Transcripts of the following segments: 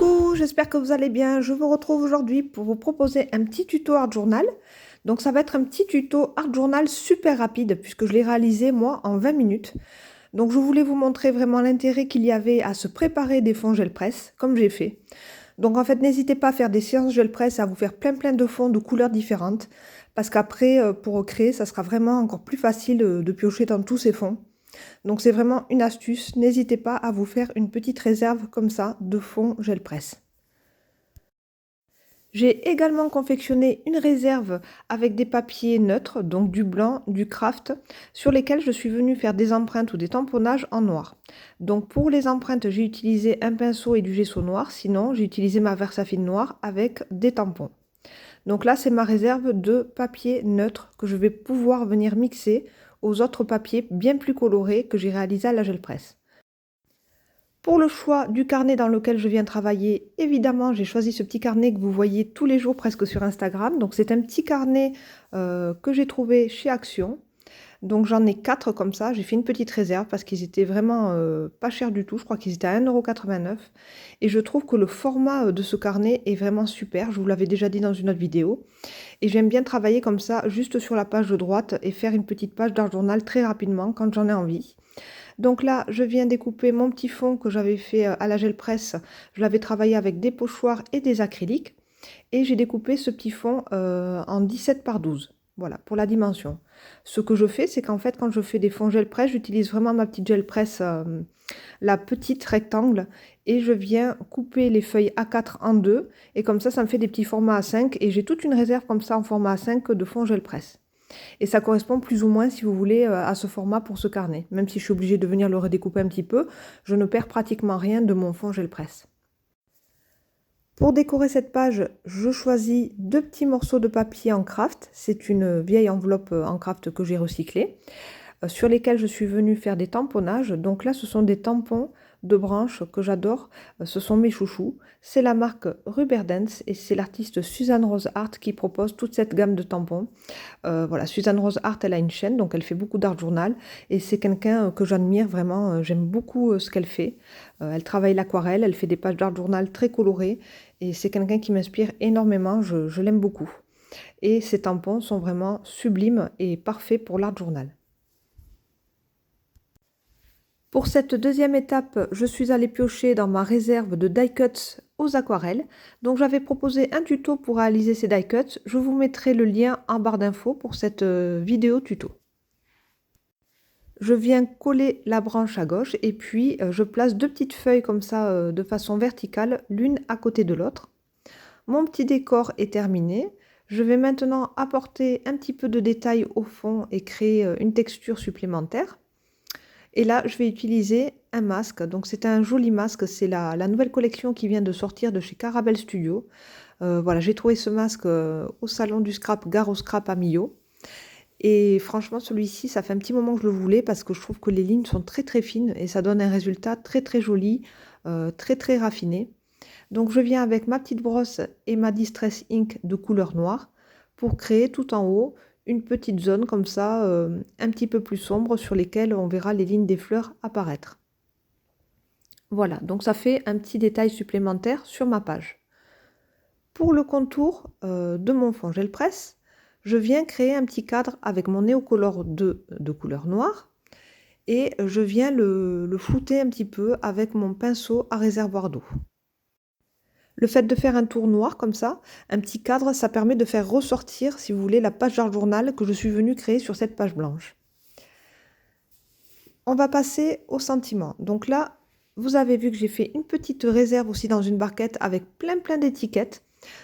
Coucou, j'espère que vous allez bien. Je vous retrouve aujourd'hui pour vous proposer un petit tuto Art Journal. Donc ça va être un petit tuto Art Journal super rapide puisque je l'ai réalisé moi en 20 minutes. Donc je voulais vous montrer vraiment l'intérêt qu'il y avait à se préparer des fonds gel presse comme j'ai fait. Donc en fait n'hésitez pas à faire des séances gel presse, à vous faire plein de fonds de couleurs différentes parce qu'après pour créer ça sera vraiment encore plus facile de piocher dans tous ces fonds. Donc c'est vraiment une astuce, n'hésitez pas à vous faire une petite réserve comme ça de fond gel presse. J'ai également confectionné une réserve avec des papiers neutres, donc du blanc, du craft, sur lesquels je suis venue faire des empreintes ou des tamponnages en noir. Donc pour les empreintes, j'ai utilisé un pinceau et du gesso noir, sinon j'ai utilisé ma Versafine noire avec des tampons. Donc là, c'est ma réserve de papier neutre que je vais pouvoir venir mixer aux autres papiers bien plus colorés que j'ai réalisés à la gel presse. Pour le choix du carnet dans lequel je viens travailler, évidemment, j'ai choisi ce petit carnet que vous voyez tous les jours presque sur Instagram. Donc c'est un petit carnet que j'ai trouvé chez Action. Donc j'en ai 4 comme ça, j'ai fait une petite réserve parce qu'ils étaient vraiment pas chers du tout, je crois qu'ils étaient à 1,89 €. Et je trouve que le format de ce carnet est vraiment super, je vous l'avais déjà dit dans une autre vidéo. Et j'aime bien travailler comme ça, juste sur la page de droite et faire une petite page d'art journal très rapidement quand j'en ai envie. Donc là, je viens découper mon petit fond que j'avais fait à la gel presse. Je l'avais travaillé avec des pochoirs et des acryliques. Et j'ai découpé ce petit fond en 17 par 12. Voilà, pour la dimension. Ce que je fais, c'est qu'en fait, quand je fais des fonds gel presse, j'utilise vraiment ma petite gel presse, la petite rectangle, et je viens couper les feuilles A4 en deux. Et comme ça me fait des petits formats A5. Et j'ai toute une réserve comme ça en format A5 de fond gel presse. Et ça correspond plus ou moins, si vous voulez, à ce format pour ce carnet. Même si je suis obligée de venir le redécouper un petit peu, je ne perds pratiquement rien de mon fond gel presse. Pour décorer cette page, je choisis 2 petits morceaux de papier en craft. C'est une vieille enveloppe en craft que j'ai recyclée, sur lesquels je suis venue faire des tamponnages. Donc là, ce sont des tampons de branches que j'adore. Ce sont mes chouchous. C'est la marque Ruberdance et c'est l'artiste Suzanne Rose Art qui propose toute cette gamme de tampons. Voilà, Suzanne Rose Art, elle a une chaîne, donc elle fait beaucoup d'art journal et c'est quelqu'un que j'admire vraiment. J'aime beaucoup ce qu'elle fait. Elle travaille l'aquarelle, elle fait des pages d'art journal très colorées et c'est quelqu'un qui m'inspire énormément. Je l'aime beaucoup. Et ces tampons sont vraiment sublimes et parfaits pour l'art journal. Pour cette deuxième étape, je suis allée piocher dans ma réserve de die cuts aux aquarelles. Donc j'avais proposé un tuto pour réaliser ces die cuts. Je vous mettrai le lien en barre d'infos pour cette vidéo tuto. Je viens coller la branche à gauche et puis je place 2 petites feuilles comme ça de façon verticale, l'une à côté de l'autre. Mon petit décor est terminé. Je vais maintenant apporter un petit peu de détail au fond et créer une texture supplémentaire. Et là, je vais utiliser un masque. Donc, c'est un joli masque. C'est la nouvelle collection qui vient de sortir de chez Caravelle Studio. Voilà, j'ai trouvé ce masque au salon du scrap, gare au scrap à Millau. Et franchement, celui-ci, ça fait un petit moment que je le voulais parce que je trouve que les lignes sont très fines et ça donne un résultat très joli, très raffiné. Donc, je viens avec ma petite brosse et ma Distress Ink de couleur noire pour créer tout en haut une petite zone comme ça, un petit peu plus sombre sur lesquelles on verra les lignes des fleurs apparaître. Voilà, donc ça fait un petit détail supplémentaire sur ma page. Pour le contour de mon fond gel presse, je viens créer un petit cadre avec mon Neocolor 2 de couleur noire et je viens le flouter un petit peu avec mon pinceau à réservoir d'eau. Le fait de faire un tour noir comme ça, un petit cadre, ça permet de faire ressortir, si vous voulez, la page d'art journal que je suis venue créer sur cette page blanche. On va passer au sentiment. Donc là, vous avez vu que j'ai fait une petite réserve aussi dans une barquette avec plein d'étiquettes.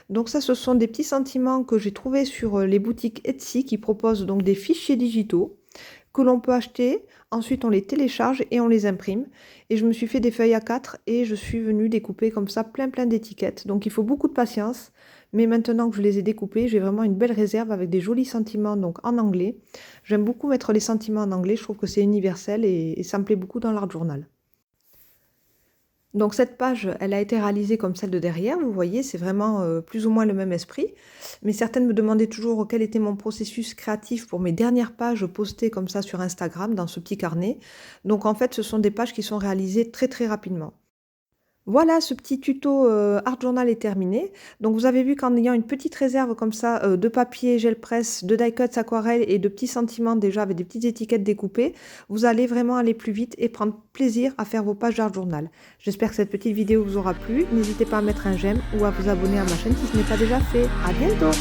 Donc ça, ce sont des petits sentiments que j'ai trouvés sur les boutiques Etsy qui proposent donc des fichiers digitaux que l'on peut acheter. Ensuite, on les télécharge et on les imprime. Et je me suis fait des feuilles A4 et je suis venue découper comme ça plein d'étiquettes. Donc il faut beaucoup de patience. Mais maintenant que je les ai découpées, j'ai vraiment une belle réserve avec des jolis sentiments donc en anglais. J'aime beaucoup mettre les sentiments en anglais. Je trouve que c'est universel et ça me plaît beaucoup dans l'art journal. Donc cette page, elle a été réalisée comme celle de derrière, vous voyez, c'est vraiment plus ou moins le même esprit. Mais certaines me demandaient toujours quel était mon processus créatif pour mes dernières pages postées comme ça sur Instagram, dans ce petit carnet. Donc en fait, ce sont des pages qui sont réalisées très rapidement. Voilà, ce petit tuto, Art Journal est terminé. Donc vous avez vu qu'en ayant une petite réserve comme ça, de papier gel presse, de die cuts aquarelle et de petits sentiments déjà avec des petites étiquettes découpées, vous allez vraiment aller plus vite et prendre plaisir à faire vos pages d'Art Journal. J'espère que cette petite vidéo vous aura plu. N'hésitez pas à mettre un j'aime ou à vous abonner à ma chaîne si ce n'est pas déjà fait. À bientôt!